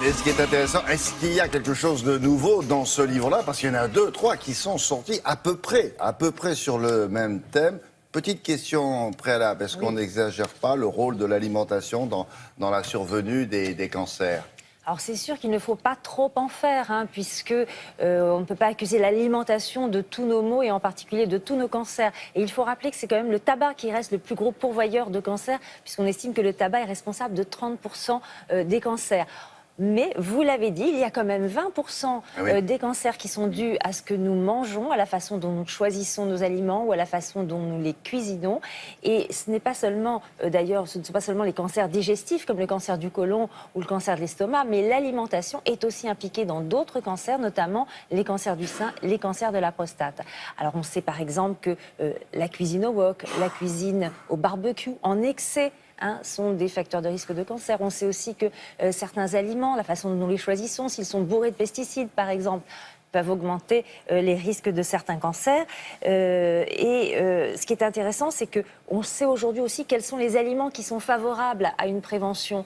Et ce qui est intéressant, est-ce qu'il y a quelque chose de nouveau dans ce livre-là? Parce qu'il y en a 2, 3 qui sont sortis à peu près sur le même thème. Petite question préalable, est-ce qu'on n'exagère pas le rôle de l'alimentation dans la survenue des cancers? Alors c'est sûr qu'il ne faut pas trop en faire, puisque on ne peut pas accuser l'alimentation de tous nos maux et en particulier de tous nos cancers. Et il faut rappeler que c'est quand même le tabac qui reste le plus gros pourvoyeur de cancers, puisqu'on estime que le tabac est responsable de 30% des cancers. Mais, vous l'avez dit, il y a quand même 20% des cancers qui sont dus à ce que nous mangeons, à la façon dont nous choisissons nos aliments ou à la façon dont nous les cuisinons. Et ce n'est pas seulement, d'ailleurs, ce ne sont pas seulement les cancers digestifs comme le cancer du côlon ou le cancer de l'estomac, mais l'alimentation est aussi impliquée dans d'autres cancers, notamment les cancers du sein, les cancers de la prostate. Alors on sait par exemple que la cuisine au wok, la cuisine au barbecue, en excès, sont des facteurs de risque de cancer. On sait aussi que certains aliments, la façon dont nous les choisissons, s'ils sont bourrés de pesticides par exemple, peuvent augmenter les risques de certains cancers. Ce qui est intéressant, c'est qu'on sait aujourd'hui aussi quels sont les aliments qui sont favorables à une prévention,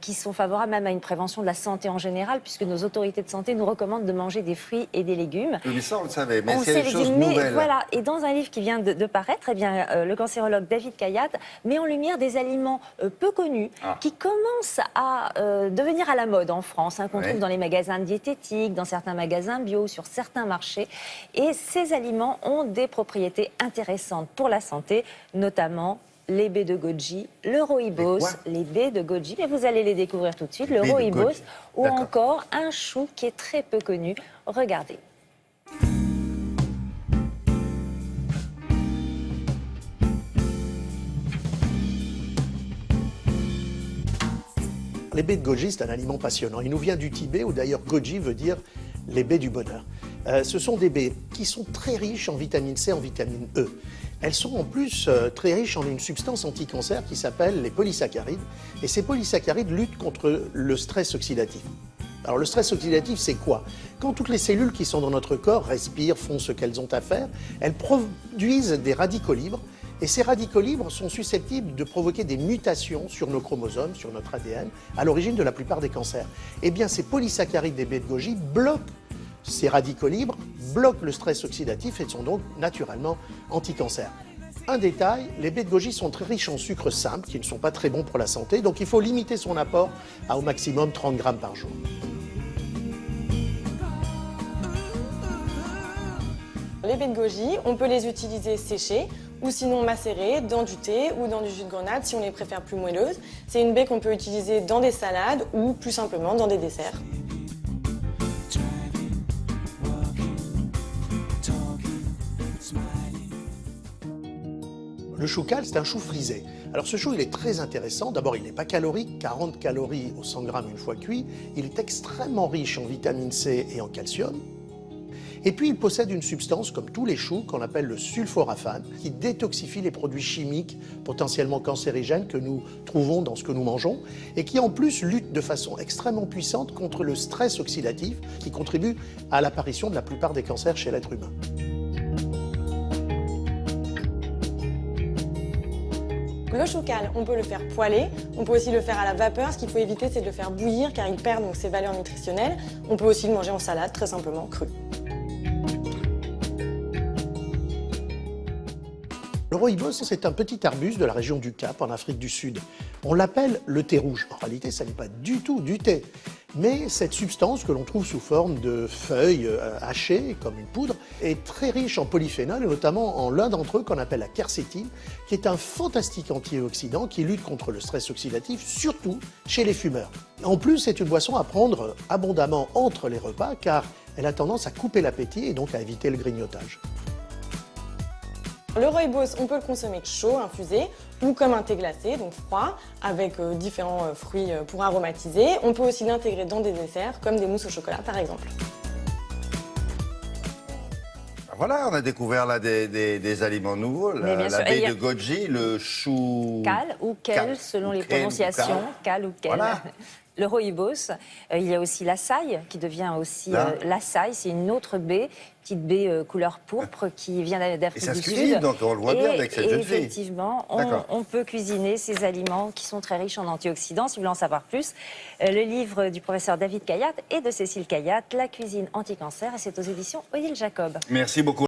qui sont favorables même à une prévention de la santé en général, puisque nos autorités de santé nous recommandent de manger des fruits et des légumes. Oui, ça, on le savait, mais c'est des choses nouvelles. Voilà. Et dans un livre qui vient de paraître, le cancérologue David Kayat met en lumière des aliments peu connus qui commencent à devenir à la mode en France, qu'on trouve dans les magasins diététiques, dans certains magasins bio, sur certains marchés. Et ces aliments ont des propriétés intéressantes pour la santé, notamment les baies de goji, le rooibos, les baies de goji, mais vous allez les découvrir tout de suite, le rooibos, ou encore un chou qui est très peu connu. Regardez. Les baies de goji, c'est un aliment passionnant. Il nous vient du Tibet, où d'ailleurs goji veut dire les baies du bonheur. Ce sont des baies qui sont très riches en vitamine C, en vitamine E. Elles sont en plus très riches en une substance anti-cancer qui s'appelle les polysaccharides. Et ces polysaccharides luttent contre le stress oxydatif. Alors le stress oxydatif, c'est quoi? Quand toutes les cellules qui sont dans notre corps respirent, font ce qu'elles ont à faire, elles produisent des radicaux libres. Et ces radicaux libres sont susceptibles de provoquer des mutations sur nos chromosomes, sur notre ADN, à l'origine de la plupart des cancers. Eh bien, ces polysaccharides des baies de goji bloquent ces radicaux libres, bloquent le stress oxydatif et sont donc naturellement anti-cancer. Un détail, les baies de goji sont très riches en sucres simples, qui ne sont pas très bons pour la santé, donc il faut limiter son apport à au maximum 30 grammes par jour. Les baies de goji, on peut les utiliser séchées ou sinon macérées dans du thé ou dans du jus de grenade si on les préfère plus moelleuses. C'est une baie qu'on peut utiliser dans des salades ou plus simplement dans des desserts. Le chou cal, c'est un chou frisé. Alors ce chou, il est très intéressant. D'abord, il n'est pas calorique, 40 calories au 100 grammes une fois cuit. Il est extrêmement riche en vitamine C et en calcium. Et puis, il possède une substance, comme tous les choux, qu'on appelle le sulforaphane, qui détoxifie les produits chimiques potentiellement cancérigènes que nous trouvons dans ce que nous mangeons, et qui en plus lutte de façon extrêmement puissante contre le stress oxydatif, qui contribue à l'apparition de la plupart des cancers chez l'être humain. Le chou cal, on peut le faire poêler, on peut aussi le faire à la vapeur. Ce qu'il faut éviter, c'est de le faire bouillir car il perd donc ses valeurs nutritionnelles. On peut aussi le manger en salade, très simplement cru. Le rooibos, c'est un petit arbuste de la région du Cap, en Afrique du Sud. On l'appelle le thé rouge. En réalité, ça n'est pas du tout du thé. Mais cette substance que l'on trouve sous forme de feuilles hachées, comme une poudre, est très riche en polyphénols, et notamment en l'un d'entre eux qu'on appelle la quercétine, qui est un fantastique antioxydant qui lutte contre le stress oxydatif, surtout chez les fumeurs. En plus, c'est une boisson à prendre abondamment entre les repas, car elle a tendance à couper l'appétit et donc à éviter le grignotage. Le rooibos, on peut le consommer chaud, infusé, ou comme un thé glacé, donc froid, avec différents fruits pour aromatiser. On peut aussi l'intégrer dans des desserts, comme des mousses au chocolat par exemple. Voilà, on a découvert là des aliments nouveaux. La baie de goji, le chou... Cal ou kel, selon les prononciations. Cal ou kel. Voilà. Le rooibos, il y a aussi l'açaï qui devient aussi Là. l'açaï, c'est une autre baie, petite baie couleur pourpre qui vient Et d'Afrique ça du se cuisine, Sud. donc on le voit bien avec cette jeune fille. Effectivement, D'accord. on peut cuisiner ces aliments qui sont très riches en antioxydants. Si vous voulez en savoir plus, le livre du professeur David Kayat et de Cécile Kayat, La cuisine anti-cancer, et c'est aux éditions Odile Jacob. Merci beaucoup.